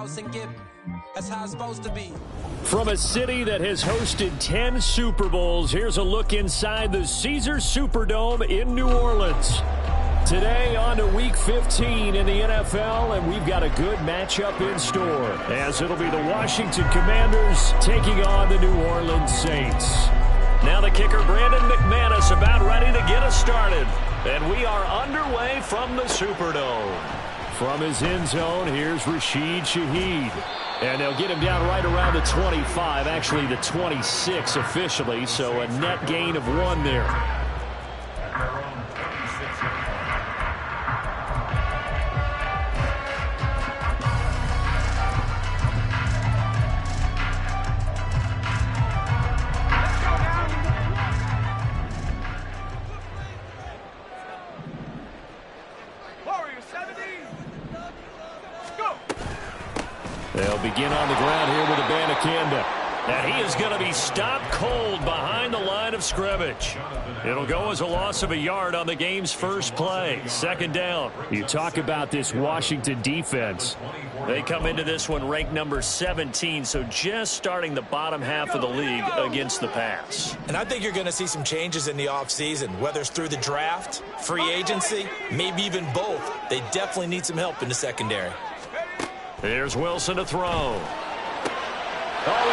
house and get. That's how it's supposed to be. From a city that has hosted 10 Super Bowls, here's a look inside the Caesars Superdome in New Orleans. Today on to Week 15 in the NFL, and we've got a good matchup in store, as it'll be the Washington Commanders taking on the New Orleans Saints. Now the kicker, Brandon McManus, about ready to get us started. And we are underway from the Superdome. From his end zone, here's Rashid Shaheed. And they'll get him down right around the 25, actually the 26 officially, so a net gain of 1 there. They'll begin on the ground here with Abanikanda. And he is going to be stopped cold behind the line of scrimmage. It'll go as a loss of a yard on the game's first play. Second down. You talk about this Washington defense. They come into this one ranked number 17, so just starting the bottom half of the league against the pass. And I think you're going to see some changes in the offseason, whether it's through the draft, free agency, maybe even both. They definitely need some help in the secondary. Here's Wilson to throw. Oh,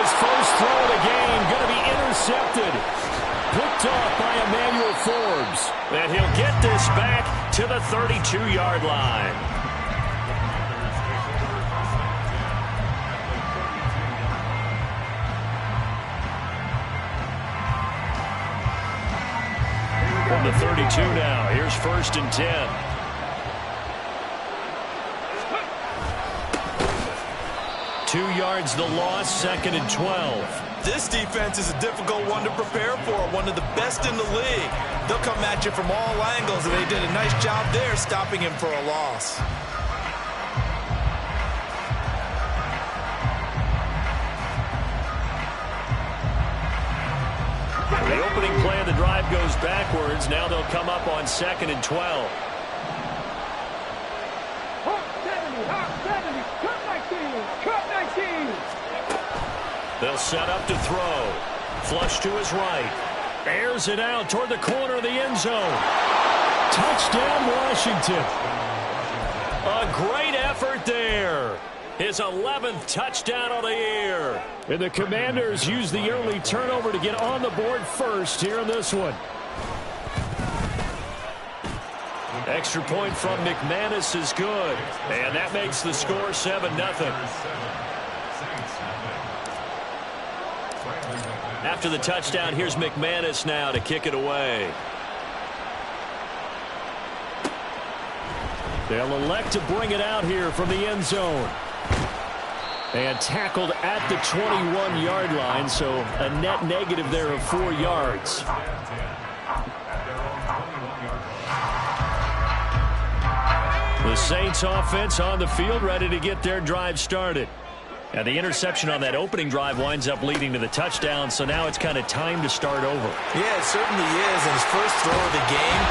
his first throw of the game going to be intercepted. Picked off by Emmanuel Forbes. And he'll get this back to the 32-yard line. From the 32 now, here's 1st and 10. 2 yards the loss, 2nd and 12. This defense is a difficult one to prepare for, one of the best in the league. They'll come at you from all angles, and they did a nice job there stopping him for a loss. The opening play of the drive goes backwards. Now they'll come up on 2nd and 12. They'll set up to throw. Flush to his right. Airs it out toward the corner of the end zone. Touchdown, Washington. A great effort there. His 11th touchdown of the year. And the Commanders use the early turnover to get on the board first here in this one. Extra point from McManus is good. And that makes the score 7-0. After the touchdown, here's McManus now to kick it away. They'll elect to bring it out here from the end zone. And tackled at the 21-yard line, so a net negative there of 4 yards. The Saints offense on the field ready to get their drive started. And the interception on that opening drive winds up leading to the touchdown, so now it's kind of time to start over. Yeah, it certainly is, and his first throw of the game.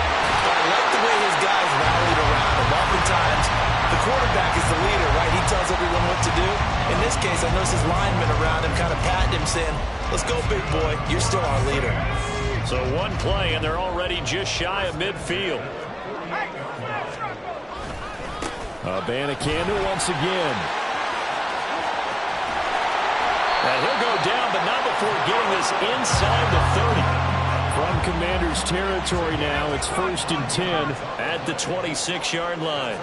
But I like the way his guys rallied around him. Oftentimes, the quarterback is the leader, right? He tells everyone what to do. In this case, I noticed his linemen around him kind of patting him, saying, let's go, big boy. You're still our leader. So one play, and they're already just shy of midfield. Abanikanda once again. And he'll go down, but not before getting this inside the 30. From Commanders territory now, it's 1st and 10 at the 26-yard line.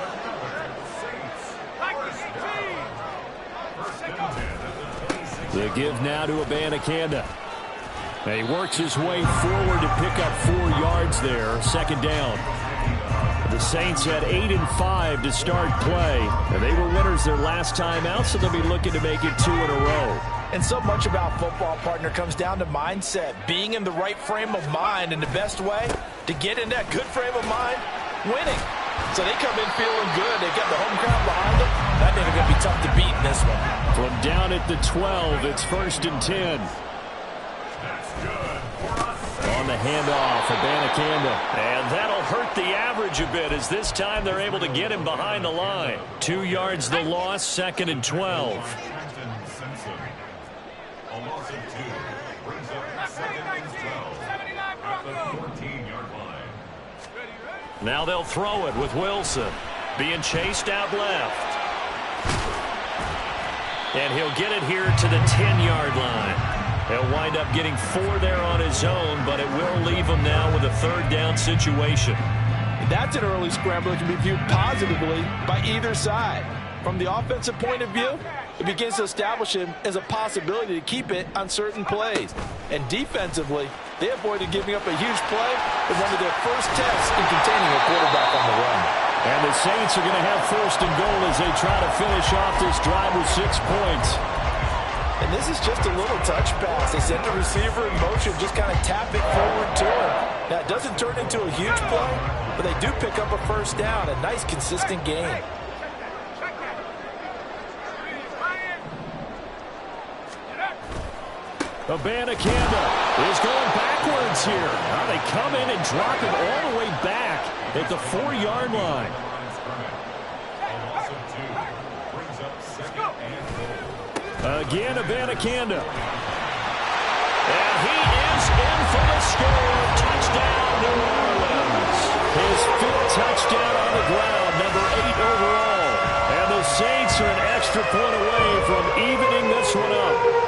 The give now to Abanikanda. And he works his way forward to pick up 4 yards there. 2nd down. The Saints had 8 and 5 to start play. And they were winners their last time out, so they'll be looking to make it 2 in a row. And so much about football, partner, comes down to mindset. Being in the right frame of mind, and the best way to get in that good frame of mind, winning. So they come in feeling good. They got the home crowd behind them. I think they're going to be tough to beat in this one. From down at the 12, it's 1st and 10. On the handoff for Abanikanda. And that'll hurt the average a bit as this time they're able to get him behind the line. 2 yards the loss, 2nd and 12. A loss of 2 brings up 2nd and 12 at the 14-yard line. Now they'll throw it with Wilson. Being chased out left. And he'll get it here to the 10-yard line. He'll wind up getting 4 there on his own, but it will leave him now with a 3rd down situation. That's an early scramble that can be viewed positively by either side. From the offensive point of view, it begins to establish him as a possibility to keep it on certain plays. And defensively, they avoided giving up a huge play with one of their first tests in containing a quarterback on the run. And the Saints are going to have 1st and goal as they try to finish off this drive with 6 points. And this is just a little touch pass. They send the receiver in motion, just kind of tap it forward to him. Now, it doesn't turn into a huge play, but they do pick up a 1st down. A nice, consistent gain. Abanikanda is going backwards here. Now they come in and drop it all the way back at the 4-yard line. Again, Abanikanda. And he is in for the score. Touchdown, New Orleans. His 5th touchdown on the ground, number 8 overall. And the Saints are an extra point away from evening this one up.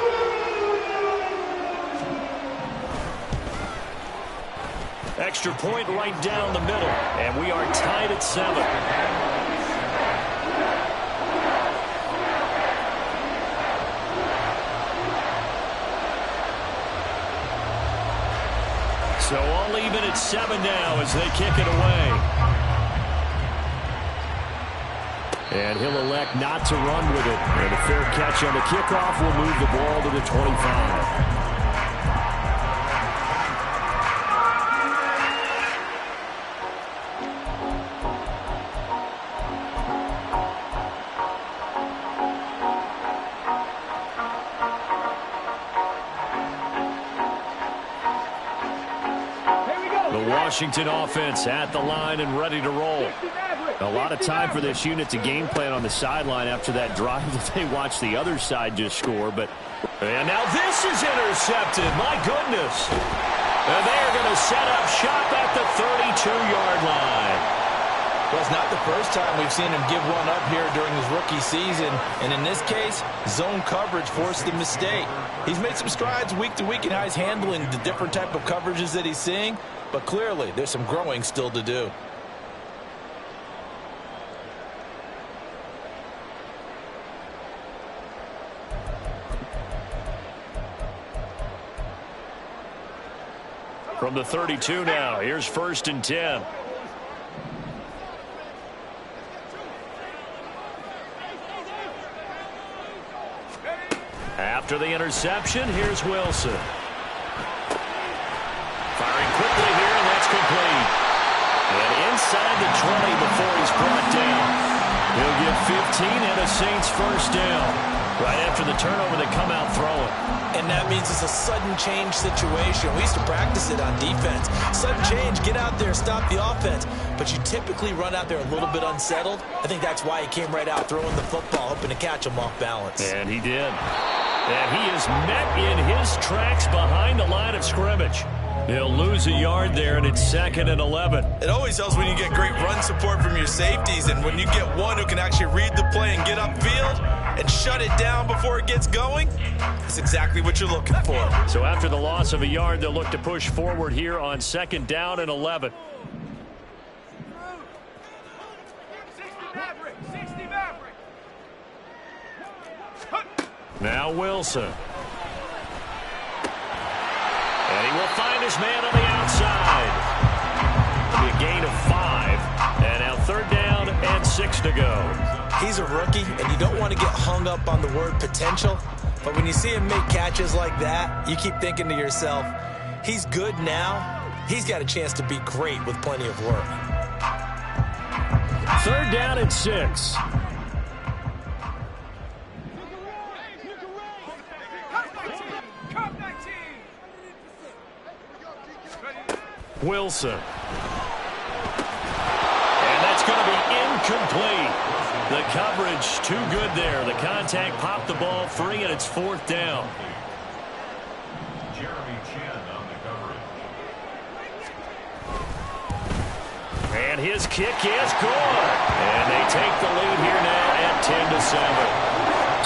Extra point right down the middle, and we are tied at 7. So all even at 7 now as they kick it away. And he'll elect not to run with it. And a fair catch on the kickoff will move the ball to the 25. Washington offense at the line and ready to roll. A lot of time for this unit to game plan on the sideline after that drive that they watched the other side just score. And now this is intercepted. My goodness. And they're going to set up shop at the 32-yard line. Well, it's not the first time we've seen him give one up here during his rookie season. And in this case, zone coverage forced the mistake. He's made some strides week to week in how he's handling the different type of coverages that he's seeing. But clearly, there's some growing still to do. From the 32 now, here's 1st and 10. After the interception, here's Wilson. Firing quickly here, and that's complete. And inside the 20 before he's brought down. He'll get 15 and a Saints 1st down. Right after the turnover, they come out throwing. And that means it's a sudden change situation. We used to practice it on defense. Sudden change, get out there, stop the offense. But you typically run out there a little bit unsettled. I think that's why he came right out throwing the football, hoping to catch him off balance. And he did. And he is met in his tracks behind the line of scrimmage. He'll lose a yard there, and it's 2nd and 11. It always helps when you get great run support from your safeties, and when you get one who can actually read the play and get upfield and shut it down before it gets going, that's exactly what you're looking for. So after the loss of a yard, they'll look to push forward here on 2nd down and 11. 60 Maverick. Now Wilson. And he will find his man on the outside. It'll be a gain of 5. And now 3rd down and 6 to go. He's a rookie, and you don't want to get hung up on the word potential. But when you see him make catches like that, you keep thinking to yourself, he's good now. He's got a chance to be great with plenty of work. 3rd down and 6. Wilson. And that's going to be incomplete. The coverage too good there. The contact popped the ball free, and it's 4th down. And his kick is good. And they take the lead here now at 10-7.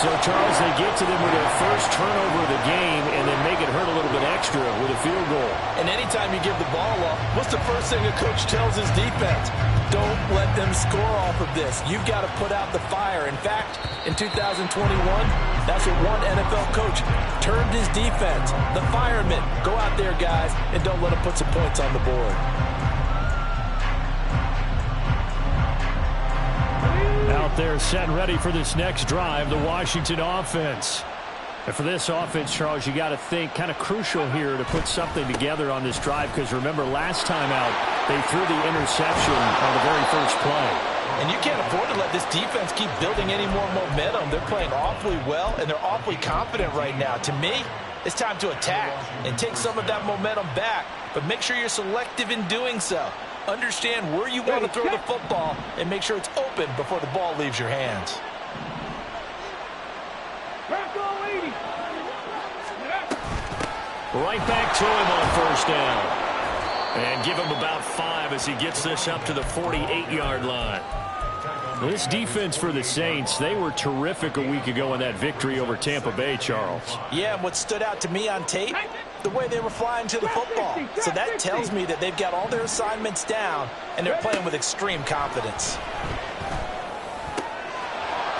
So, Charles, they get to them with their first turnover of the game and then make it hurt a little bit extra with a field goal. And anytime you give the ball up, what's the first thing a coach tells his defense? Don't let them score off of this. You've got to put out the fire. In fact, in 2021, that's what one NFL coach termed his defense. The firemen. Go out there, guys, and don't let them put some points on the board. Out there set and ready for this next drive, the Washington offense. And for this offense, Charles, you got to think kind of crucial here to put something together on this drive, because remember last time out they threw the interception on the very first play. And you can't afford to let this defense keep building any more momentum. They're playing awfully well, and they're awfully confident right now. To me, it's time to attack and take some of that momentum back, but make sure you're selective in doing so. Understand where you want to throw the football and make sure it's open before the ball leaves your hands. Right back to him on first down. And give him about 5 as he gets this up to the 48-yard line. This defense for the Saints, they were terrific a week ago in that victory over Tampa Bay, Charles. Yeah, and what stood out to me on tape, the way they were flying to the football. So that tells me that they've got all their assignments down, and they're playing with extreme confidence.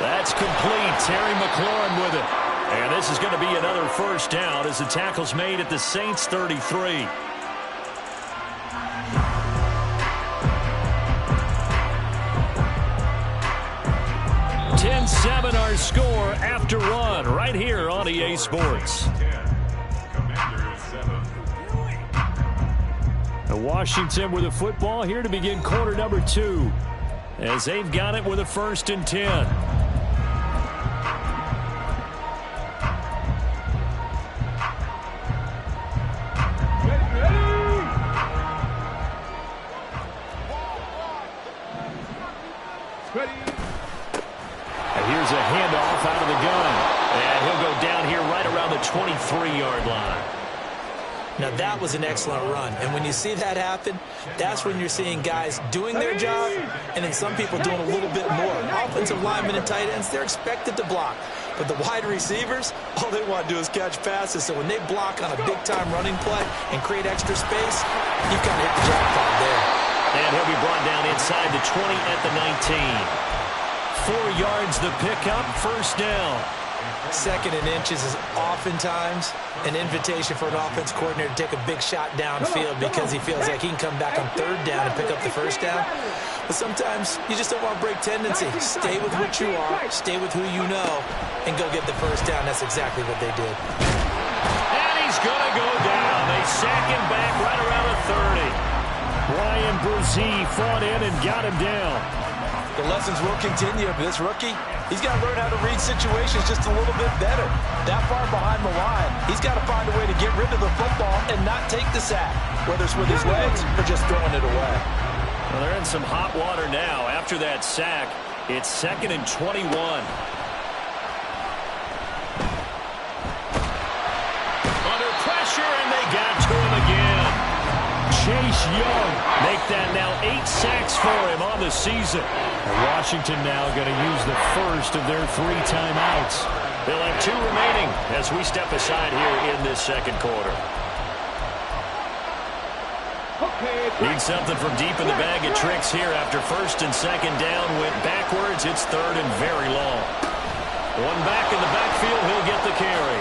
That's complete. Terry McLaurin with it. And this is going to be another first down as the tackle's made at the Saints' 33. $10-7 our score after one right here on EA Sports. And Washington with the football here to begin quarter number 2 as they've got it with a 1st and 10. Here's a handoff out of the gun. And he'll go down here right around the 23-yard line. Now, that was an excellent run. And when you see that happen, that's when you're seeing guys doing their job and then some people doing a little bit more. Offensive linemen and tight ends, they're expected to block. But the wide receivers, all they want to do is catch passes. So when they block on a big-time running play and create extra space, you kind of hit the jackpot there. And he'll be brought down inside the 20 at the 19. 4 yards the pickup, first down. 2nd and inches is oftentimes an invitation for an offense coordinator to take a big shot downfield because he feels like he can come back on 3rd down and pick up the first down. But sometimes you just don't want to break tendency. Stay with what you are, stay with who you know, and go get the first down. That's exactly what they did. And he's going to go down. They sack him back right around the 30. Ryan Brzee fought in and got him down. The lessons will continue. This rookie, he's got to learn how to read situations just a little bit better. That far behind the line, he's got to find a way to get rid of the football and not take the sack, whether it's with his legs or just throwing it away. Well, they're in some hot water now. After that sack, it's 2nd and 21. Under pressure, and they got to him again. Chase Young make that now 8 sacks for him on the season. And Washington now going to use the first of their 3 timeouts. They'll have 2 remaining as we step aside here in this second quarter. Need something from deep in the bag of tricks here after 1st and 2nd down. Went backwards. It's 3rd and very long. One back in the backfield. He'll get the carry.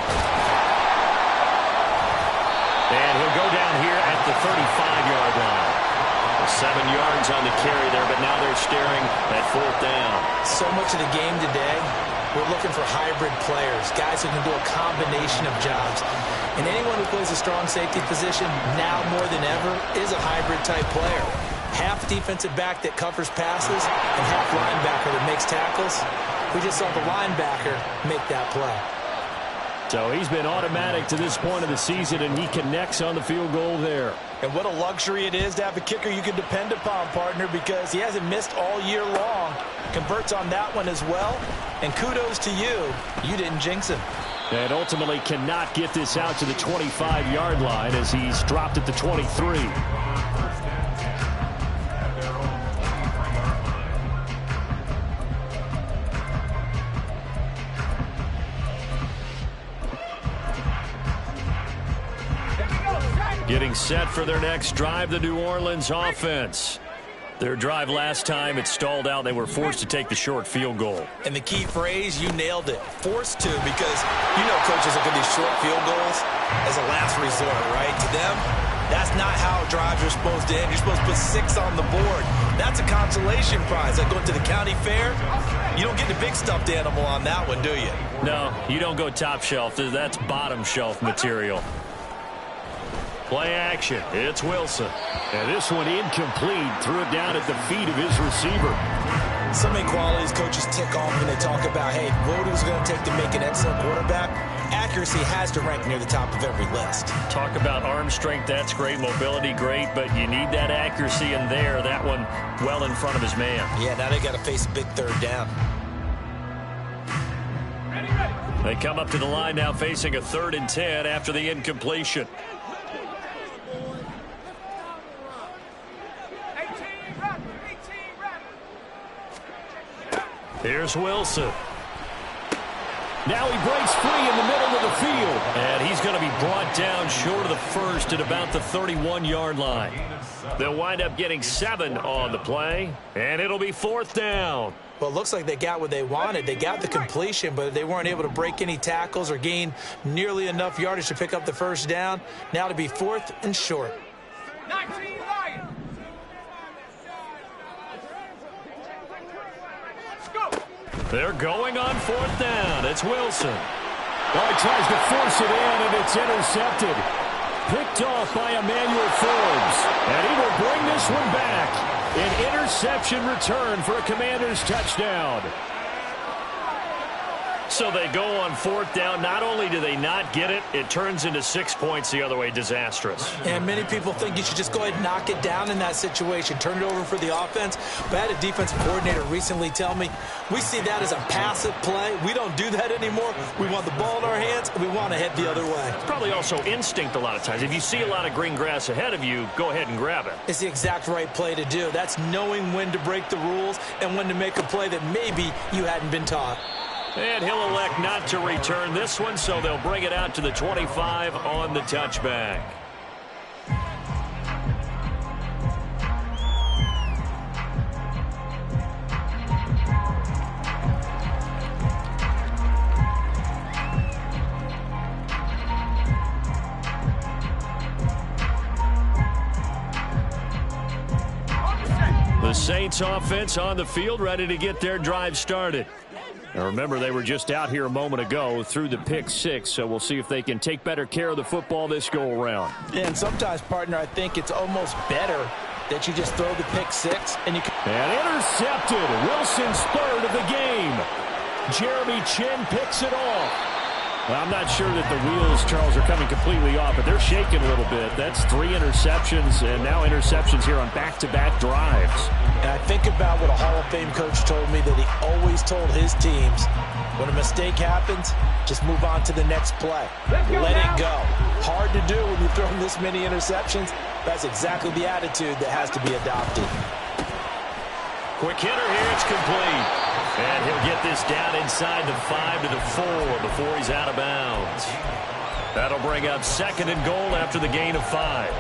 And he'll go down here at the 35-yard line. 7 yards on the carry there, but now they're staring at 4th down. So much of the game today, we're looking for hybrid players, guys who can do a combination of jobs. And anyone who plays a strong safety position, now more than ever, is a hybrid-type player. Half defensive back that covers passes and half linebacker that makes tackles. We just saw the linebacker make that play. So he's been automatic to this point of the season, and he connects on the field goal there. And what a luxury it is to have a kicker you can depend upon, partner, because he hasn't missed all year long. Converts on that one as well. And kudos to you. You didn't jinx him. And ultimately cannot get this out to the 25-yard line as he's dropped at the 23. Getting set for their next drive, the New Orleans offense. Their drive last time, it stalled out. They were forced to take the short field goal. And the key phrase, you nailed it. Forced to, because you know coaches look at these short field goals as a last resort, right? To them, that's not how drives are supposed to end. You're supposed to put 6 on the board. That's a consolation prize. Like going to the county fair, you don't get the big stuffed animal on that one, do you? No, you don't go top shelf. That's bottom shelf material. Play action. It's Wilson. And this one incomplete. Threw it down at the feet of his receiver. So many qualities coaches tick off when they talk about, hey, what is it going to take to make an excellent quarterback? Accuracy has to rank near the top of every list. Talk about arm strength. That's great. Mobility, great. But you need that accuracy in there. That one well in front of his man. Yeah, now they got to face a big third down. They come up to the line now facing a 3rd and 10 after the incompletion. Here's Wilson. Now he breaks free in the middle of the field. And he's going to be brought down short of the first at about the 31-yard line. They'll wind up getting 7 on the play. And it'll be 4th down. Well, it looks like they got what they wanted. They got the completion, but they weren't able to break any tackles or gain nearly enough yardage to pick up the first down. Now to be 4th and short. 19 Lions. They're going on 4th down. It's Wilson. Oh, he tries to force it in, and it's intercepted. Picked off by Emmanuel Forbes. And he will bring this one back. An interception return for a Commanders touchdown. So they go on 4th down. Not only do they not get it, it turns into 6 points the other way. Disastrous. And many people think you should just go ahead and knock it down in that situation. Turn it over for the offense. But I had a defensive coordinator recently tell me, we see that as a passive play. We don't do that anymore. We want the ball in our hands, and we want to head the other way. It's probably also instinct a lot of times. If you see a lot of green grass ahead of you, go ahead and grab it. It's the exact right play to do. That's knowing when to break the rules and when to make a play that maybe you hadn't been taught. And he'll elect not to return this one, so they'll bring it out to the 25 on the touchback. The Saints offense on the field, ready to get their drive started. Now remember, they were just out here a moment ago through the pick 6, so we'll see if they can take better care of the football this go-around. And sometimes, partner, I think it's almost better that you just throw the pick 6 and you can... And intercepted. Wilson's 3rd of the game. Jeremy Chin picks it off. Well, I'm not sure that the wheels, Charles, are coming completely off, but they're shaking a little bit. That's 3 interceptions, and now interceptions here on back-to-back drives. And I think about what a Hall of Fame coach told me that he always told his teams, when a mistake happens, just move on to the next play. Let it go. Hard to do when you're throwing this many interceptions. That's exactly the attitude that has to be adopted. Quick hitter here, it's complete. And he'll get this down inside the 5 to the 4 before he's out of bounds. That'll bring up 2nd and goal after the gain of 5.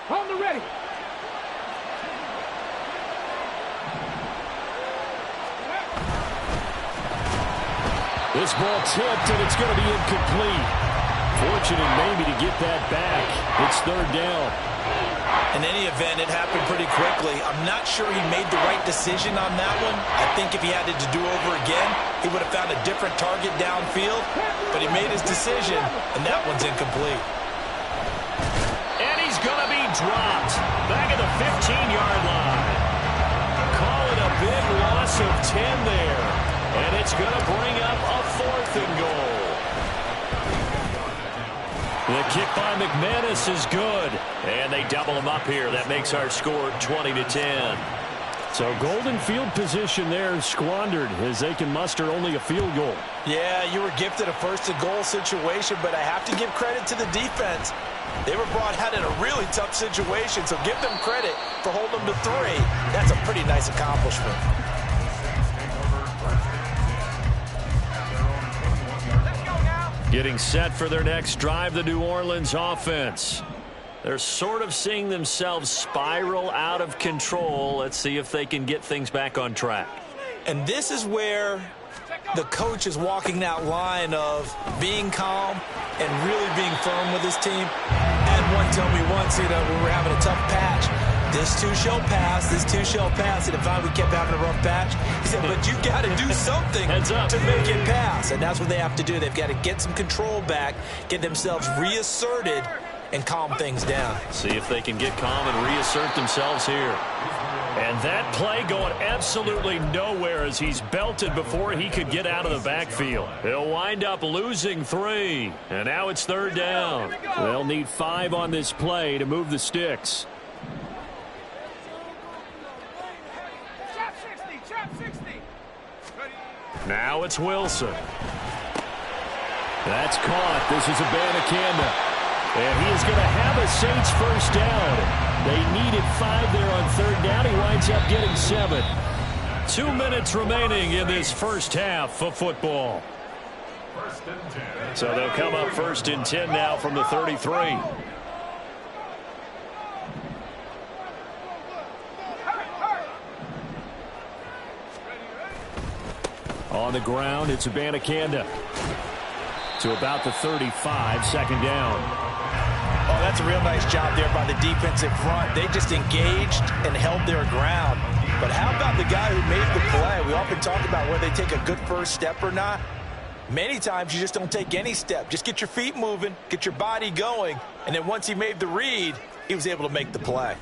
On the ready. This ball tipped, and it's going to be incomplete. Fortunate maybe to get that back. It's 3rd down. In any event, it happened pretty quickly. I'm not sure he made the right decision on that one. I think if he had it to do over again, he would have found a different target downfield. But he made his decision, and that one's incomplete. And he's going to be dropped. Back at the 15-yard line. Call it a big loss of 10 there. And it's going to bring up a 4th and goal. The kick by McManus is good. And they double him up here. That makes our score 20-10. So golden field position there squandered as they can muster only a field goal. Yeah, you were gifted a 1st and goal situation, but I have to give credit to the defense. They were brought out in a really tough situation, so give them credit for holding them to 3. That's a pretty nice accomplishment. Getting set for their next drive, the New Orleans offense. They're sort of seeing themselves spiral out of control. Let's see if they can get things back on track. And this is where the coach is walking that line of being calm and really being firm with his team. And one told me once, when we were having a tough patch, this too shall pass, this too shall pass. And if we kept having a rough patch, he said, but you got to do something to make it pass. And that's what they have to do. They've got to get some control back, get themselves reasserted, and calm things down. See if they can get calm and reassert themselves here. And that play going absolutely nowhere as he's belted before he could get out of the backfield. He'll wind up losing 3. And now it's 3rd down. They'll need 5 on this play to move the sticks. Now it's Wilson. That's caught. This is Abanikanda. And he is going to have a Saints 1st down. They needed 5 there on 3rd down. He winds up getting 7. 2 minutes remaining in this first half of football. So they'll come up 1st and 10 now from the 33. On the ground, it's Abanikanda. To about the 35, 2nd down. Oh, that's a real nice job there by the defensive front. They just engaged and held their ground. But how about the guy who made the play? We often talk about whether they take a good first step or not. Many times you just don't take any step. Just get your feet moving, get your body going, and then once he made the read, he was able to make the play.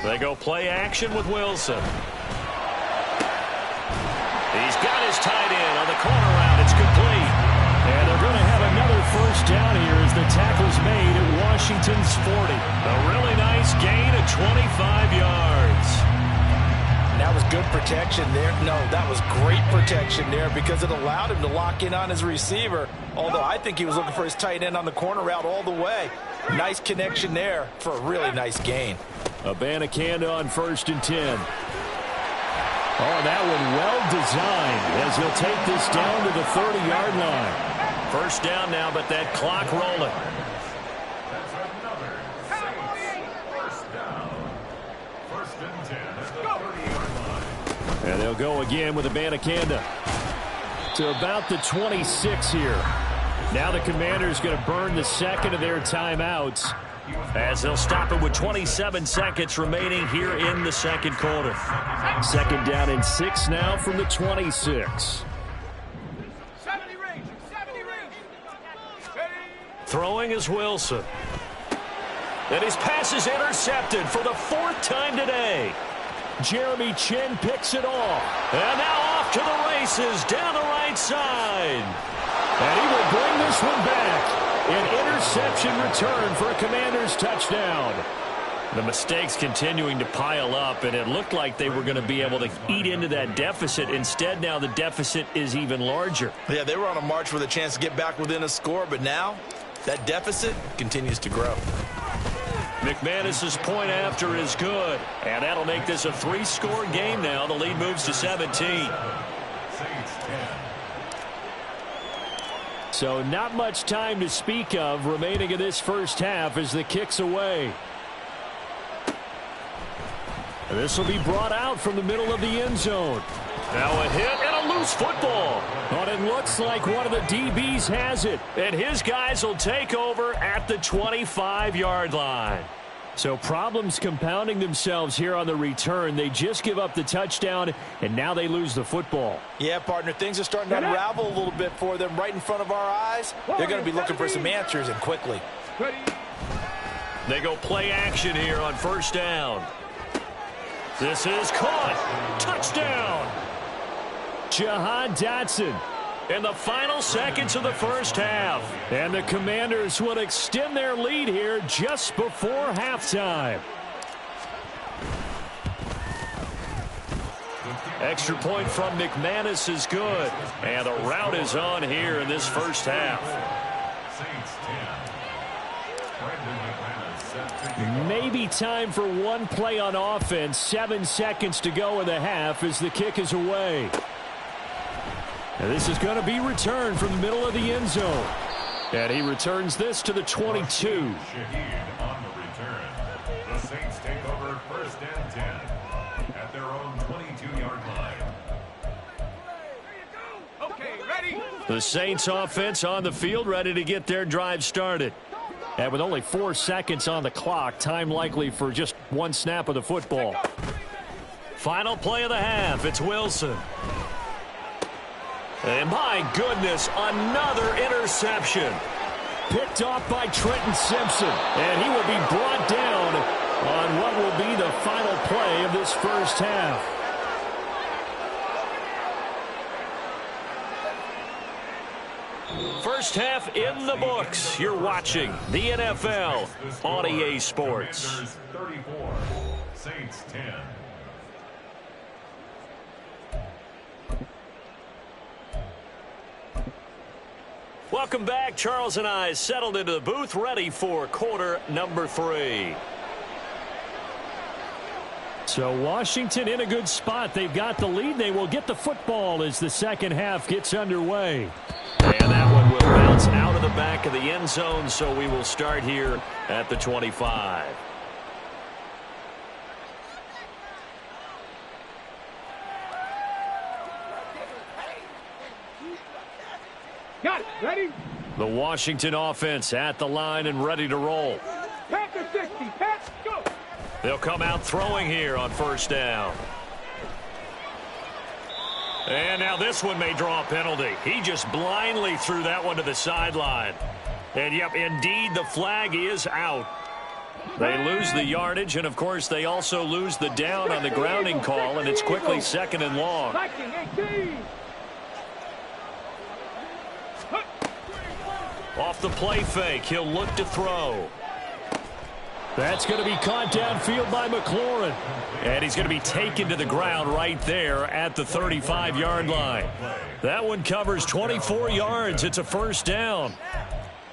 They go play action with Wilson. He's got his tight end on the corner route. It's complete. And they're going to have another 1st down here as the tackle's made at Washington's 40. A really nice gain of 25 yards. And that was good protection there. No, that was great protection there because it allowed him to lock in on his receiver. Although I think he was looking for his tight end on the corner route all the way. Nice connection there for a really nice gain. Abanikanda on 1st and 10. Oh, that one well designed as he'll take this down to the 30-yard line. 1st down now, but that clock rolling. That's another Saints 1st down. 1st and 10 at the 30-yard line. And they'll go again with Abanikanda to about the 26 here. Now the Commanders going to burn the 2nd of their timeouts as they'll stop it with 27 seconds remaining here in the 2nd quarter. 2nd down and 6 now from the 26. Throwing is Wilson. And his pass is intercepted for the 4th time today. Jeremy Chin picks it off. And now off to the races down the right side. And he will bring this one back. An interception return for a Commanders touchdown. The mistakes continuing to pile up, and it looked like they were going to be able to eat into that deficit. Instead, now the deficit is even larger. Yeah, they were on a march with a chance to get back within a score, but now that deficit continues to grow. McManus's point after is good, and that'll make this a 3-score game now. The lead moves to 17. So not much time to speak of remaining in this first half as the kick's away. And this will be brought out from the middle of the end zone. Now a hit and a loose football. But it looks like one of the DBs has it. And his guys will take over at the 25-yard line. So problems compounding themselves here on the return. They just give up the touchdown, and now they lose the football. Yeah, partner, things are starting to unravel a little bit for them right in front of our eyes. They're going to be looking for some answers, and quickly. They go play action here on first down. This is caught. Touchdown. Jahan Dotson in the final seconds of the first half. And the Commanders will extend their lead here just before halftime. Extra point from McManus is good. And the route is on here in this first half. Maybe time for one play on offense. 7 seconds to go in the half as the kick is away. And this is going to be returned from the middle of the end zone. And he returns this to the 22. On the return, the Saints take over first and 10 at their own 22-yard line. Okay, ready? The Saints offense on the field, ready to get their drive started. And with only 4 seconds on the clock, time likely for just one snap of the football. Final play of the half, it's Wilson. And my goodness, another interception. Picked off by Trenton Simpson. And he will be brought down on what will be the final play of this first half. First half in the books. You're watching the NFL on EA Sports. 34, Saints 10. Welcome back. Charles and I settled into the booth, ready for quarter number 3. So Washington in a good spot. They've got the lead. They will get the football as the second half gets underway. And that one will bounce out of the back of the end zone, so we will start here at the 25. Got it. Ready? The Washington offense at the line and ready to roll. Pat to 60. Pat, go. They'll come out throwing here on first down. And now this one may draw a penalty. He just blindly threw that one to the sideline. And, yep, indeed, the flag is out. They lose the yardage, and, of course, they also lose the down on the grounding call, and it's quickly second and long. 18. Off the play fake, he'll look to throw. That's going to be caught downfield by McLaurin. And he's going to be taken to the ground right there at the 35-yard line. That one covers 24 yards. It's a first down.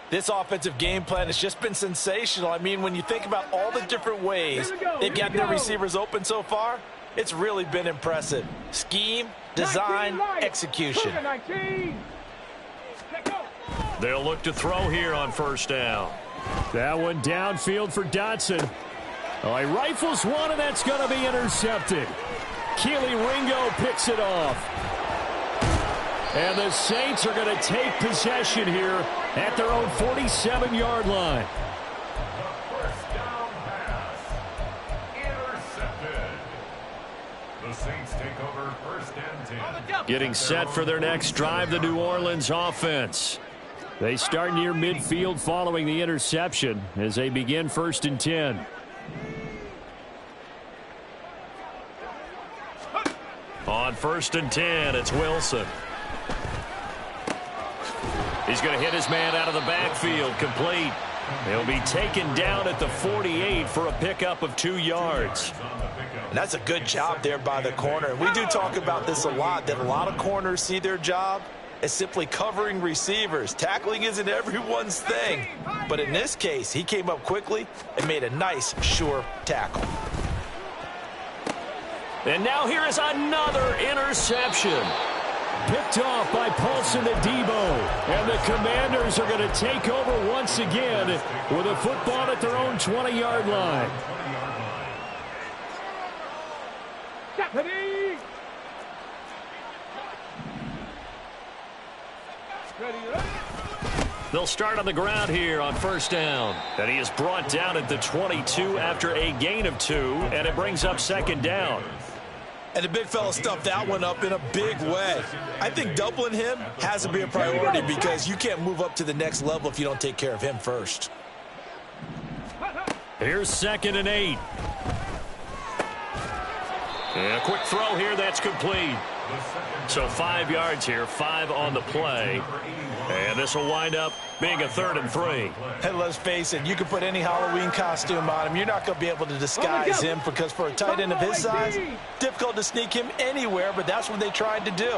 This offensive game plan has just been sensational. I mean, when you think about all the different ways they've got their receivers open so far, it's really been impressive. Scheme, design, execution. They'll look to throw here on first down. That one downfield for Dotson. Oh, he rifles one, and that's going to be intercepted. Keely Ringo picks it off. And the Saints are going to take possession here at their own 47-yard line. First down pass. Intercepted. The Saints take over first and 10. Getting set for their next drive, the New Orleans offense. They start near midfield following the interception as they begin first and 10. On first and 10, it's Wilson. He's going to hit his man out of the backfield, complete. He'll be taken down at the 48 for a pickup of 2 yards. And that's a good job there by the corner. We do talk about this a lot, that a lot of corners see their job as simply covering receivers. Tackling isn't everyone's thing. But in this case, he came up quickly and made a nice, sure tackle. And now here is another interception. Picked off by Paulson Adebo. And the Commanders are going to take over once again with a football at their own 20-yard line. Ready? They'll start on the ground here on first down. And he is brought down at the 22 after a gain of 2, and it brings up second down. And the big fella stuffed that one up in a big way. I think doubling him has to be a priority because you can't move up to the next level if you don't take care of him first. Here's 2nd and 8. And a quick throw here, that's complete. So 5 yards here, 5 on the play. And this will wind up being a 3rd and 3. And let's face it, you can put any Halloween costume on him. You're not going to be able to disguise him because for a tight end of his size, difficult to sneak him anywhere, but that's what they tried to do.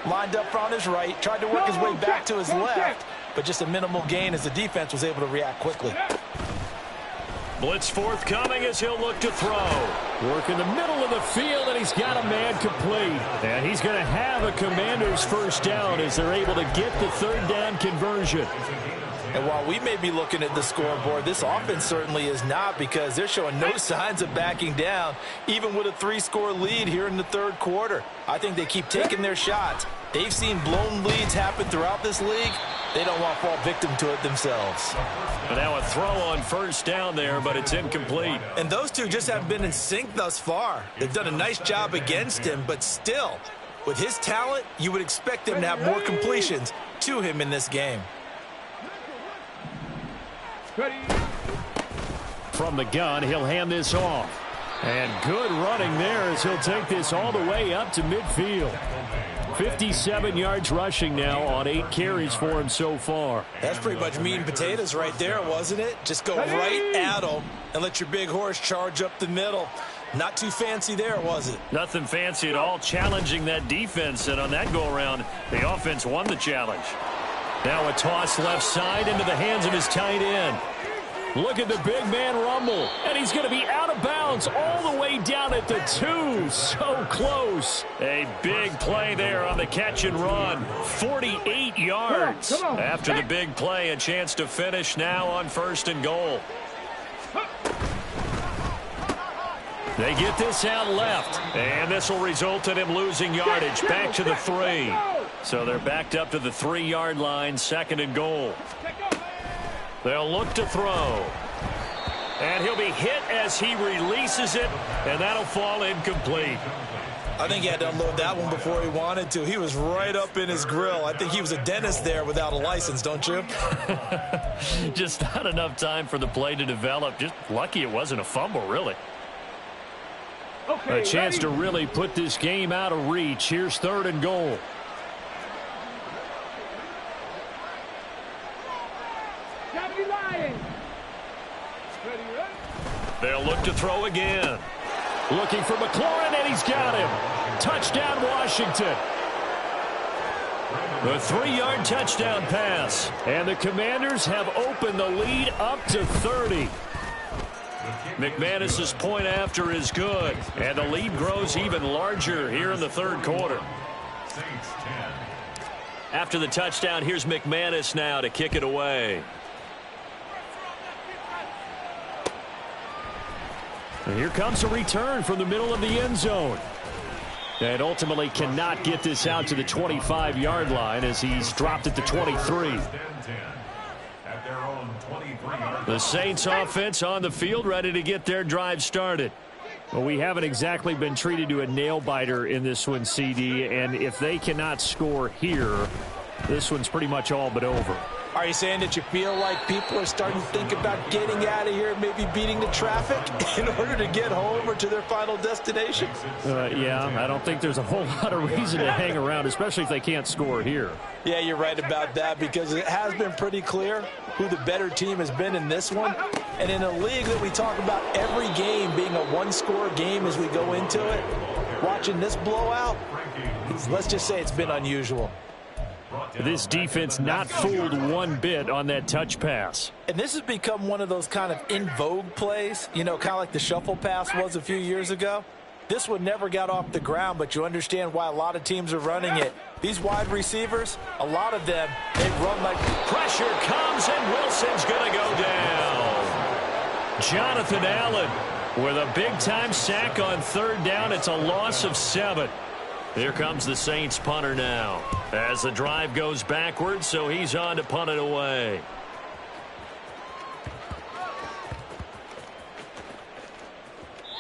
Lined up on his right, tried to work his way back to his left, but just a minimal gain as the defense was able to react quickly. Blitz forthcoming as he'll look to throw. Work in the middle of the field, and he's got a man complete. And he's going to have a Commander's first down as they're able to get the 3rd down conversion. And while we may be looking at the scoreboard, this offense certainly is not because they're showing no signs of backing down, even with a 3-score lead here in the 3rd quarter. I think they keep taking their shots. They've seen blown leads happen throughout this league. They don't want to fall victim to it themselves. And now a throw on first down there, but it's incomplete. And those two just haven't been in sync thus far. They've done a nice job against him, but still, with his talent, you would expect them to have more completions to him in this game. From the gun, he'll hand this off. And good running there as he'll take this all the way up to midfield. 57 yards rushing now on 8 carries for him so far. That's pretty much meat and potatoes right there, wasn't it? Just go right at him and let your big horse charge up the middle. Not too fancy there, was it? Nothing fancy at all, challenging that defense. And on that go-around, the offense won the challenge. Now a toss left side into the hands of his tight end. Look at the big man rumble, and he's going to be out of bounds all the way down at the 2. So close. A big play there on the catch and run. 48 yards. Come on. After the big play, a chance to finish now on 1st and goal. They get this out left, and this will result in him losing yardage back to the 3. So they're backed up to the 3-yard line, 2nd and goal. They'll look to throw. And he'll be hit as he releases it, and that'll fall incomplete. I think he had to unload that one before he wanted to. He was right up in his grill. I think he was a dentist there without a license, don't you? Just not enough time for the play to develop. Just lucky it wasn't a fumble, really. A chance to really put this game out of reach. Here's 3rd and goal. They'll look to throw again. Looking for McLaurin, and he's got him. Touchdown, Washington. The 3-yard touchdown pass. And the Commanders have opened the lead up to 30. McManus's point after is good. And the lead grows even larger here in the 3rd quarter. After the touchdown, here's McManus now to kick it away. And here comes a return from the middle of the end zone. And ultimately cannot get this out to the 25-yard line as he's dropped at the 23. The Saints offense on the field ready to get their drive started. Well, we haven't exactly been treated to a nail-biter in this one, CD, and if they cannot score here, this one's pretty much all but over. Are you saying that you feel like people are starting to think about getting out of here, maybe beating the traffic in order to get home or to their final destination? Yeah, I don't think there's a whole lot of reason to hang around, especially if they can't score here. Yeah, you're right about that because it has been pretty clear who the better team has been in this one. And in a league that we talk about every game being a one-score game as we go into it, watching this blowout, let's just say it's been unusual. This defense not fooled one bit on that touch pass. And this has become one of those kind of in vogue plays, you know, kind of like the shuffle pass was a few years ago. This one never got off the ground, but you understand why a lot of teams are running it. These wide receivers, a lot of them, they run like... Pressure comes, and Wilson's going to go down. Jonathan Allen with a big-time sack on 3rd down. It's a loss of 7. Here comes the Saints punter now. As the drive goes backwards, so he's on to punt it away.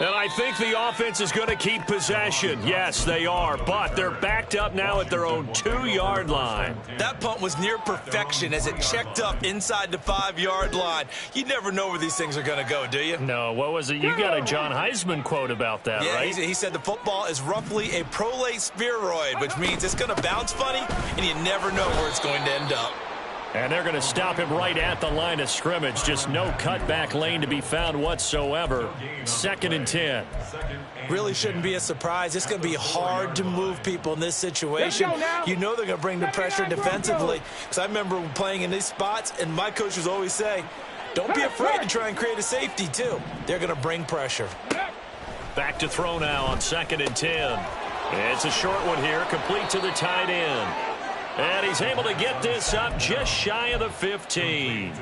And I think the offense is going to keep possession. Yes, they are, but they're backed up now at their own 2-yard line. That punt was near perfection as it checked up inside the 5-yard line. You never know where these things are going to go, do you? No, what was it? You got a John Heisman quote about that, yeah, right? He said the football is roughly a prolate spheroid, which means it's going to bounce funny, and you never know where it's going to end up. And they're going to stop him right at the line of scrimmage. Just no cutback lane to be found whatsoever. 2nd and 10. Really shouldn't be a surprise. It's going to be hard to move people in this situation. You know they're going to bring the pressure defensively. Because I remember playing in these spots, and my coaches always say, don't be afraid to try and create a safety, too. They're going to bring pressure. Back to throw now on 2nd and 10. It's a short one here, complete to the tight end. And he's able to get this up just shy of the 15.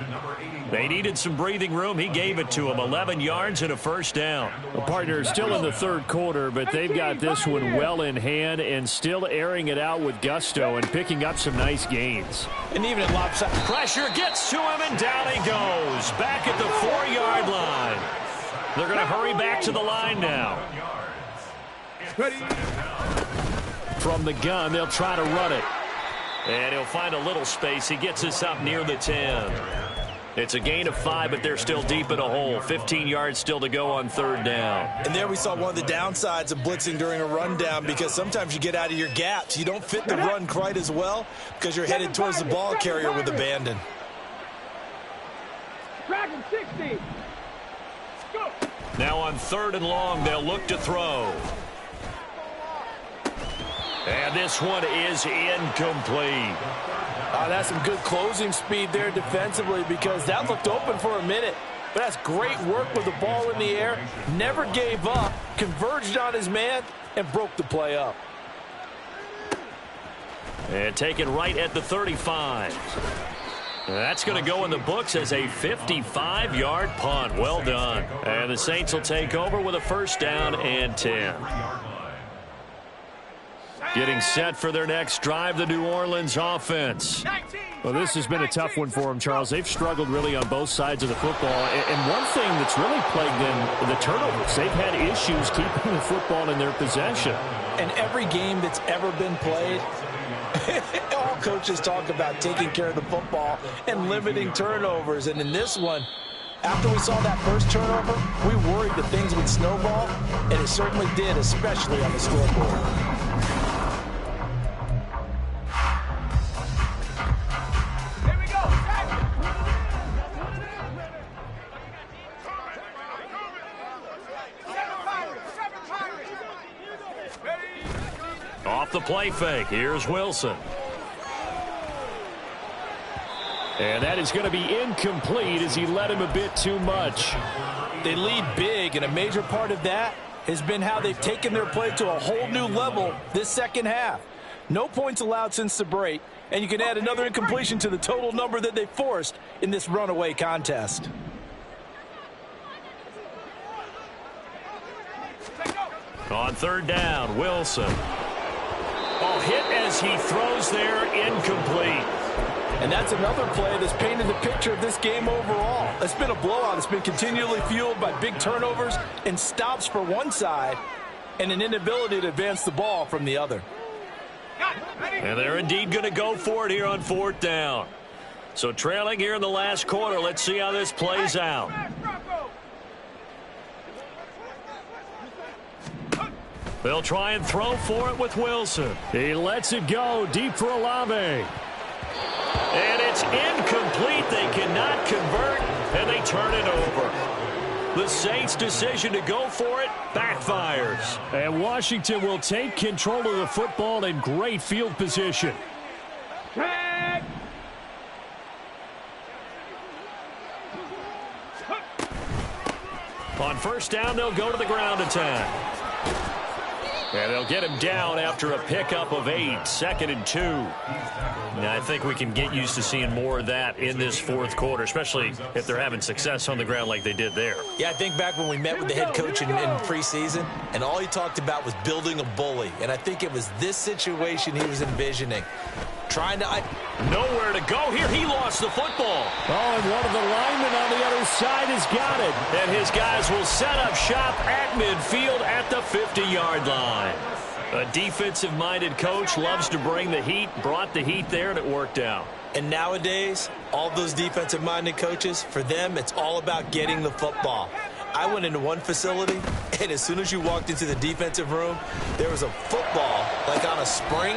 They needed some breathing room. He gave it to them. 11 yards and a first down. The partner is still in the 3rd quarter, but they've got this one well in hand and still airing it out with gusto and picking up some nice gains. And even at lopsided pressure gets to him, and down he goes. Back at the 4-yard line. They're going to hurry back to the line now. From the gun, they'll try to run it. And he'll find a little space. He gets us up near the 10. It's a gain of 5, but they're still deep in a hole. 15 yards still to go on 3rd down. And there we saw one of the downsides of blitzing during a rundown, because sometimes you get out of your gaps. You don't fit the run quite as well because you're headed towards the ball carrier with abandon. Dragon 60. Go. Now on 3rd and long, they'll look to throw. And this one is incomplete. That's some good closing speed there defensively, because that looked open for a minute. But that's great work with the ball in the air. Never gave up, converged on his man, and broke the play up. And taken right at the 35. That's going to go in the books as a 55-yard punt. Well done. And the Saints will take over with a first down and 10. Getting set for their next drive, the New Orleans offense. Well, this has been a tough one for them, Charles. They've struggled really on both sides of the football. And one thing that's really plagued them, the turnovers. They've had issues keeping the football in their possession. And every game that's ever been played, all coaches talk about taking care of the football and limiting turnovers. And in this one, after we saw that first turnover, we worried that things would snowball, and it certainly did, especially on the scoreboard. Off the play fake, here's Wilson. And that is going to be incomplete as he led him a bit too much. They lead big, and a major part of that has been how they've taken their play to a whole new level this second half. No points allowed since the break, and you can add another incompletion to the total number that they forced in this runaway contest. On 3rd down, Wilson. Oh, hit as he throws there, incomplete. And that's another play that's painted the picture of this game overall. It's been a blowout. It's been continually fueled by big turnovers and stops for one side and an inability to advance the ball from the other. And they're indeed going to go for it here on 4th down. So trailing here in the last quarter, let's see how this plays out. They'll try and throw for it with Wilson. He lets it go deep for Olave. And it's incomplete. They cannot convert, and they turn it over. The Saints' decision to go for it backfires. And Washington will take control of the football in great field position. On 1st down, they'll go to the ground attack. And they'll get him down after a pickup of 8, 2nd and 2. Now, I think we can get used to seeing more of that in this fourth quarter, especially if they're having success on the ground like they did there. Yeah, I think back when we met with the head coach in preseason, and all he talked about was building a bully. And I think it was this situation he was envisioning. Trying to... Nowhere to go here. He lost the football. Oh, and one of the linemen on the other side has got it. And his guys will set up shop at midfield at the 50-yard line. A defensive-minded coach loves to bring the heat, brought the heat there, and it worked out. And nowadays, all those defensive-minded coaches, for them, it's all about getting the football. I went into one facility, and as soon as you walked into the defensive room, there was a football, like on a spring,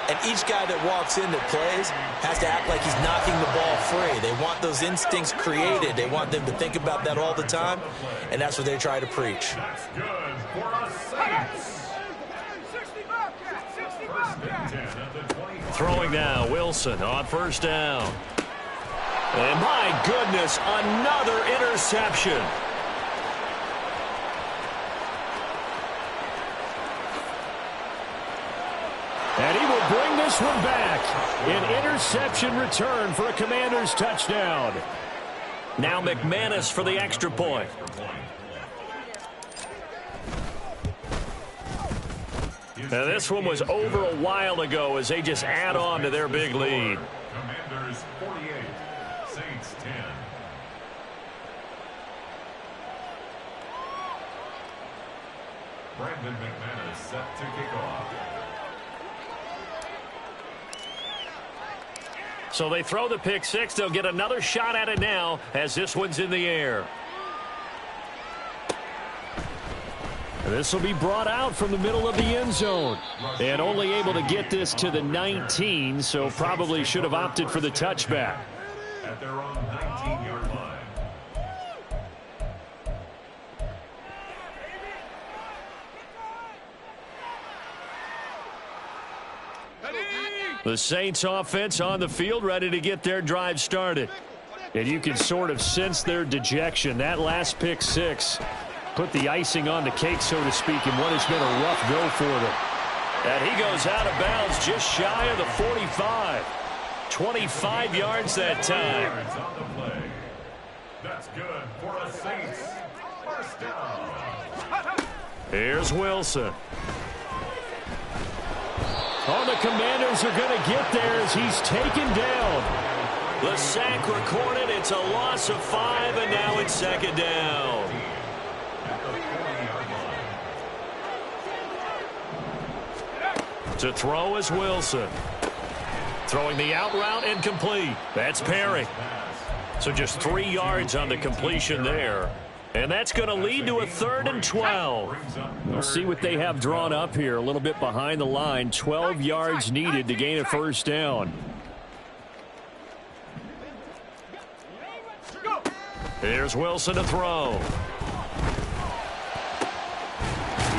and each guy that walks in that plays has to act like he's knocking the ball free. They want those instincts created. They want them to think about that all the time, and that's what they try to preach. That's good for a Saints. Throwing now, Wilson on first down. And my goodness, another interception. And he will bring this one back. An interception return for a Commanders touchdown. Now McManus for the extra point. Now this one was over a while ago as they just add on to their big lead. Commanders 48, Saints 10. Brandon McManus set to kick off. So they throw the pick six. They'll get another shot at it now as this one's in the air. This will be brought out from the middle of the end zone. And only able to get this to the 19, so probably should have opted for the touchback. At their own 19-yard line. The Saints offense on the field, ready to get their drive started. And you can sort of sense their dejection. That last pick six put the icing on the cake, so to speak, in what has been a rough go for them. And he goes out of bounds just shy of the 45. 25 yards that time. On the play. That's good for a Saints first down. Here's Wilson. Oh, the Commanders are going to get there as he's taken down. The sack recorded. It's a loss of 5, and now it's second down. To throw is Wilson. Throwing the out route and complete. That's Perry. So just 3 yards on the completion there. And that's going to lead to a 3rd and 12. We'll see what they have drawn up here. A little bit behind the line. 12 yards needed to gain a first down. Here's Wilson to throw.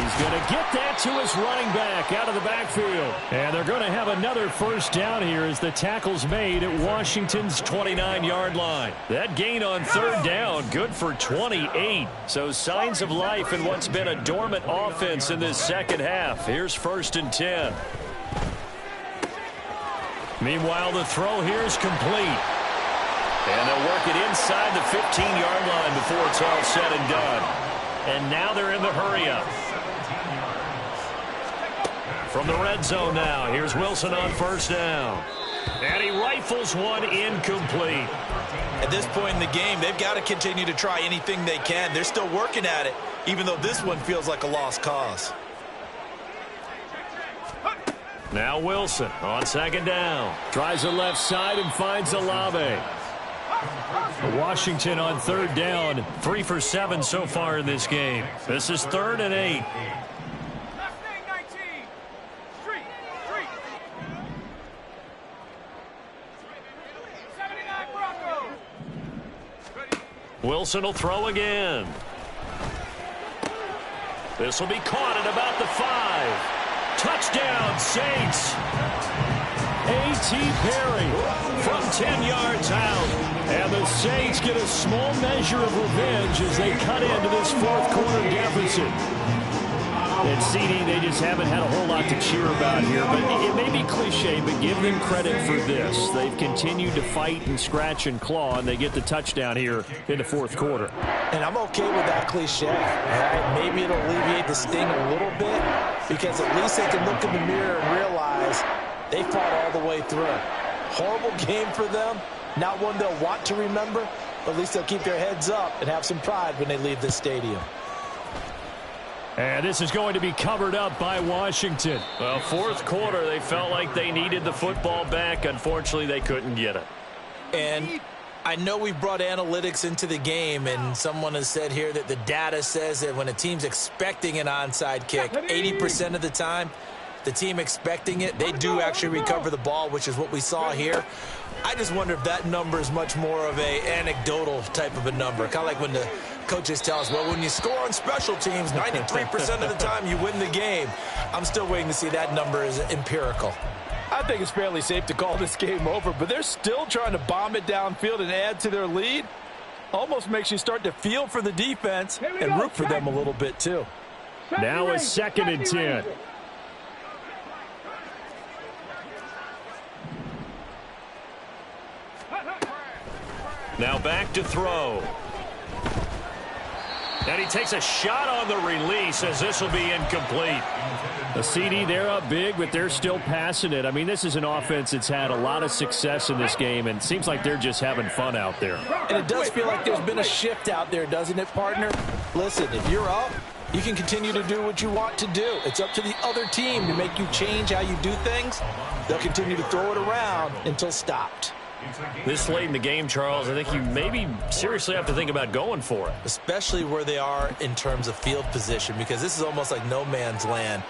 He's going to get that to his running back out of the backfield. And they're going to have another first down here as the tackle's made at Washington's 29-yard line. That gain on 3rd down, good for 28. So signs of life in what's been a dormant offense in this second half. Here's 1st and 10. Meanwhile, the throw here is complete. And they'll work it inside the 15-yard line before it's all said and done. And now they're in the hurry-up. From the red zone now, here's Wilson on first down. And he rifles one incomplete. At this point in the game, they've got to continue to try anything they can. They're still working at it, even though this one feels like a lost cause. Now Wilson on second down. Tries the left side and finds Olave. Washington on 3rd down. 3 for 7 so far in this game. This is 3rd and 8. Wilson will throw again. This will be caught at about the 5. Touchdown, Saints. A.T. Perry from 10 yards out. And the Saints get a small measure of revenge as they cut into this 4th quarter deficit. And CD, they just haven't had a whole lot to cheer about here. But it may be cliche, but give them credit for this. They've continued to fight and scratch and claw, and they get the touchdown here in the fourth quarter. And I'm okay with that cliche. All right? Maybe it'll alleviate the sting a little bit because at least they can look in the mirror and realize they fought all the way through. Horrible game for them. Not one they'll want to remember, but at least they'll keep their heads up and have some pride when they leave this stadium. And this is going to be covered up by Washington. Well, fourth quarter, they felt like they needed the football back. Unfortunately, they couldn't get it. And I know we brought analytics into the game, and someone has said here that the data says that when a team's expecting an onside kick, 80% of the time, the team expecting it, they do actually recover the ball, which is what we saw here. I just wonder if that number is much more of a anecdotal type of a number. Kind of like when the coaches tell us, well, when you score on special teams, 93% of the time you win the game. I'm still waiting to see that number is empirical. I think it's fairly safe to call this game over, but they're still trying to bomb it downfield and add to their lead. Almost makes you start to feel for the defense and root for them a little bit too. Now a 2nd and 10. Now back to throw. And he takes a shot on the release as this will be incomplete. The CD, they're up big, but they're still passing it. I mean, this is an offense that's had a lot of success in this game, and it seems like they're just having fun out there. And it does feel like there's been a shift out there, doesn't it, partner? Listen, if you're up, you can continue to do what you want to do. It's up to the other team to make you change how you do things. They'll continue to throw it around until stopped. This late in the game, Charles, I think you maybe seriously have to think about going for it. Especially where they are in terms of field position, because this is almost like no man's land.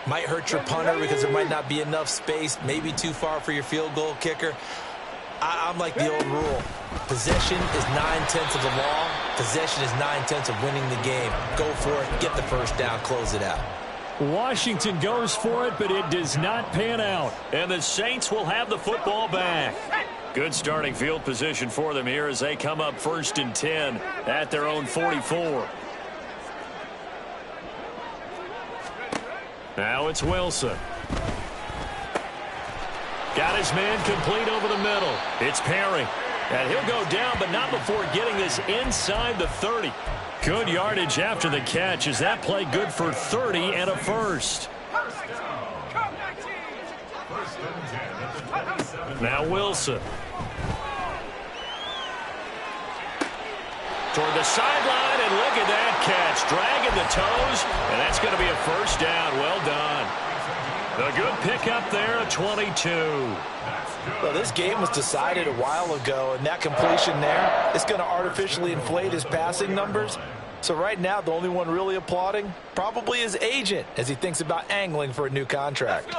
Might hurt your punter because there might not be enough space, maybe too far for your field goal kicker. I'm like the old rule. Possession is 9/10 of the law. Possession is 9/10 of winning the game. Go for it, get the first down, close it out. Washington goes for it, but it does not pan out. And the Saints will have the football back. Good starting field position for them here as they come up 1st and 10 at their own 44. Now it's Wilson. Got his man complete over the middle. It's Perry. And he'll go down, but not before getting this inside the 30. Good yardage after the catch. Is that play good for 30 and a first? Now Wilson. Toward the sideline, and look at that catch. Dragging the toes, and that's going to be a first down. Well done. A good pickup there at 22. Well, this game was decided a while ago, and that completion there is going to artificially inflate his passing numbers. So right now, the only one really applauding probably his agent as he thinks about angling for a new contract.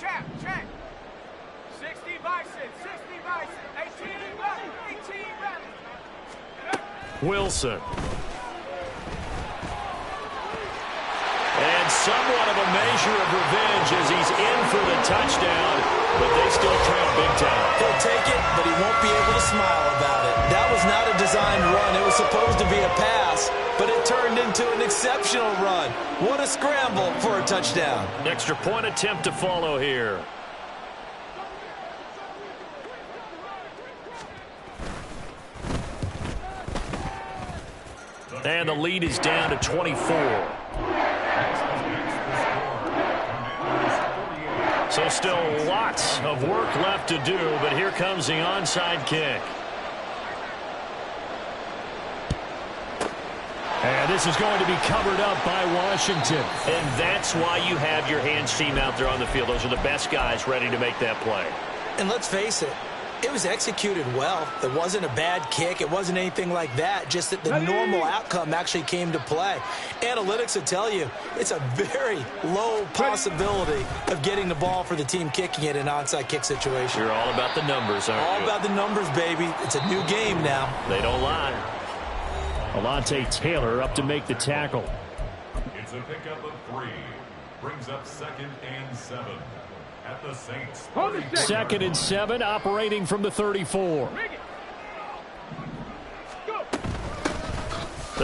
Check. 60 bison, 18 Wilson. And somewhat of a measure of revenge as he's in for the touchdown, but they still trail big time. He'll take it, but he won't be able to smile about it. That was not a designed run. It was supposed to be a pass, but it turned into an exceptional run. What a scramble for a touchdown. Extra point attempt to follow here. And the lead is down to 24. So still lots of work left to do, but here comes the onside kick. And this is going to be covered up by Washington. And that's why you have your hands team out there on the field. Those are the best guys ready to make that play. And let's face it, it was executed well. It wasn't a bad kick. It wasn't anything like that. Just that the normal outcome actually came to play. Analytics will tell you it's a very low possibility of getting the ball for the team kicking it in an onside kick situation. You're all about the numbers, aren't you? All about the numbers, baby. It's a new game now. They don't lie. Alontae Taylor up to make the tackle. It's a pickup of 3. Brings up 2nd and 7. At the Saints. 2nd and 7, operating from the 34.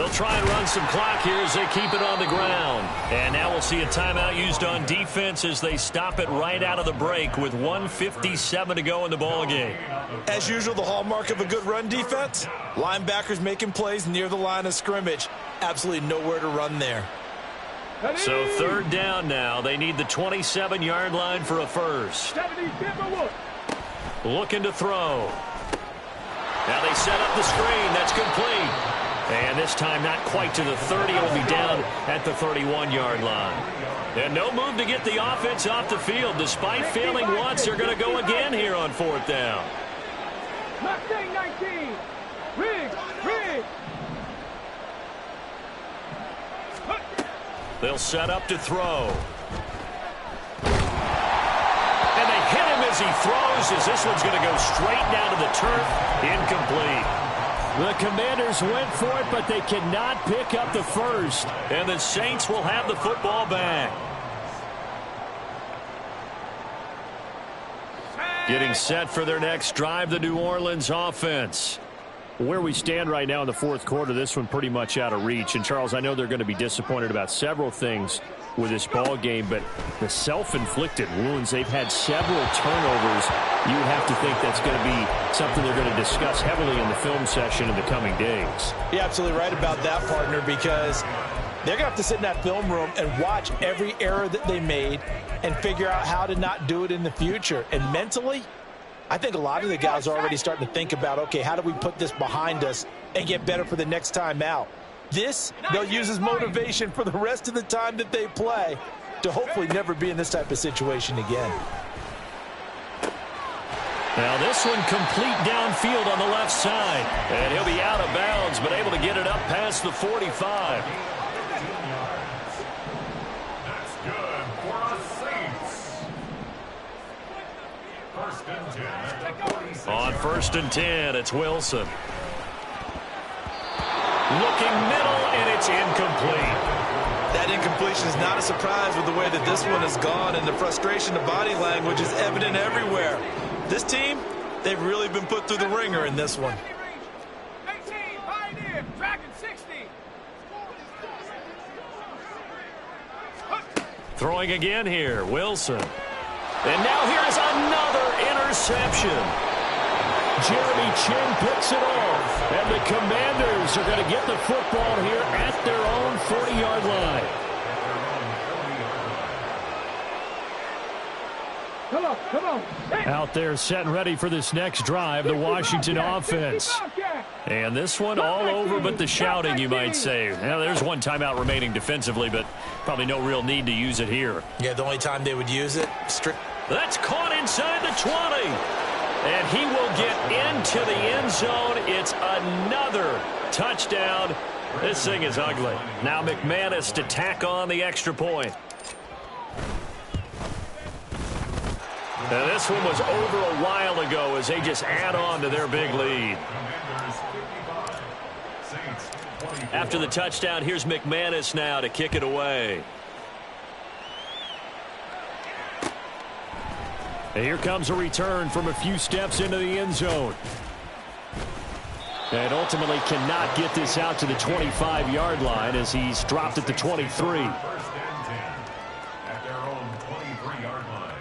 They'll try and run some clock here as they keep it on the ground. And now we'll see a timeout used on defense as they stop it right out of the break with 1:57 to go in the ballgame. As usual, the hallmark of a good run defense, linebackers making plays near the line of scrimmage. Absolutely nowhere to run there. So third down now. They need the 27-yard line for a first. Looking to throw. Now they set up the screen. That's complete. And this time not quite to the 30. It'll be down at the 31-yard line. And no move to get the offense off the field. Despite failing once, they're going to go again here on fourth down. Mustang 19. Riggs. They'll set up to throw. And they hit him as he throws, as this one's going to go straight down to the turf. Incomplete. The Commanders went for it, but they cannot pick up the first. And the Saints will have the football back. Getting set for their next drive, the New Orleans offense. Where we stand right now in the fourth quarter, this one pretty much out of reach. And, Charles, I know they're going to be disappointed about several things with this ball game, but the self-inflicted wounds, they've had several turnovers. You would have to think that's going to be something they're going to discuss heavily in the film session in the coming days. You're absolutely right about that, partner, because they're going to have to sit in that film room and watch every error that they made and figure out how to not do it in the future. And mentally, I think a lot of the guys are already starting to think about, okay, how do we put this behind us and get better for the next time out? This, they'll use as motivation for the rest of the time that they play to hopefully never be in this type of situation again. Now this one complete downfield on the left side. And he'll be out of bounds, but able to get it up past the 45. That's good for us Saints. First and 10 at the 46. On first and 10, it's Wilson. Looking middle, and it's incomplete. That incompletion is not a surprise with the way that this one has gone, and the frustration of body language is evident everywhere. This team, they've really been put through the ringer in this one. 18, Pioneer, Dragon 60. Throwing again here, Wilson. And now here's another interception. Jeremy Chin picks it off, and the Commanders are going to get the football here at their own 40-yard line. Come on. Hey. Out there setting ready for this next drive, the Washington offense. And this one all over but the shouting, you might say. Now, there's one timeout remaining defensively, but probably no real need to use it here. Yeah, the only time they would use it, That's caught inside the 20. And he will get into the end zone. It's another touchdown. This thing is ugly. Now McManus to tack on the extra point. Now this one was over a while ago as they just add on to their big lead. After the touchdown, here's McManus now to kick it away. And here comes a return from a few steps into the end zone. And ultimately cannot get this out to the 25-yard line as he's dropped at the 23. First and 10 at their own 23-yard line.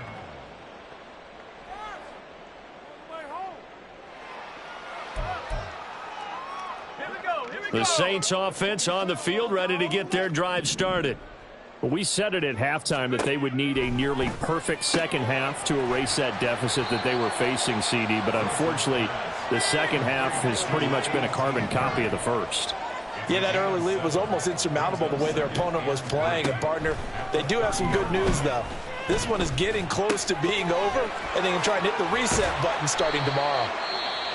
The Saints offense on the field ready to get their drive started. Well, we said it at halftime that they would need a nearly perfect second half to erase that deficit that they were facing, CD. But unfortunately, the second half has pretty much been a carbon copy of the first. Yeah, that early lead was almost insurmountable the way their opponent was playing. And, partner, they do have some good news, though. This one is getting close to being over, and they can try and hit the reset button starting tomorrow.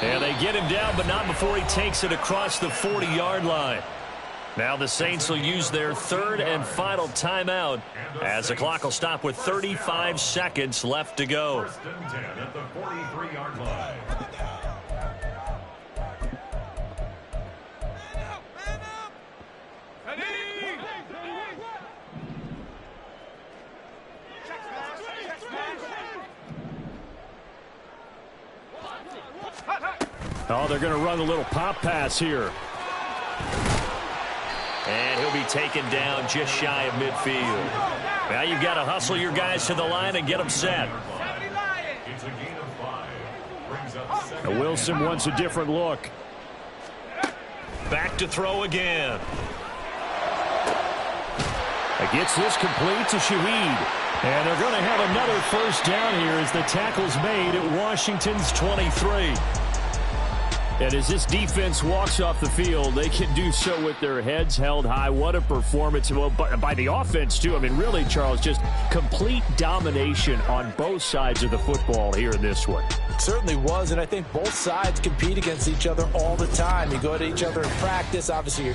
And they get him down, but not before he takes it across the 40-yard line. Now the Saints will use their third and final timeout as the clock will stop with 35 seconds left to go. First and 10 at the 43-yard line. Oh, they're going to run a little pop pass here. be taken down just shy of midfield. Now you've got to hustle your guys to the line and get them set. It's a gain of 5. Brings up second. Now Wilson wants a different look. Back to throw again. Gets this complete to Shaheed. And they're going to have another first down here as the tackle's made at Washington's 23. And as this defense walks off the field, they can do so with their heads held high. What a performance. Well, by the offense, too. I mean, really, Charles, just complete domination on both sides of the football here in this one. It certainly was, and I think both sides compete against each other all the time. You go to each other in practice. Obviously, you're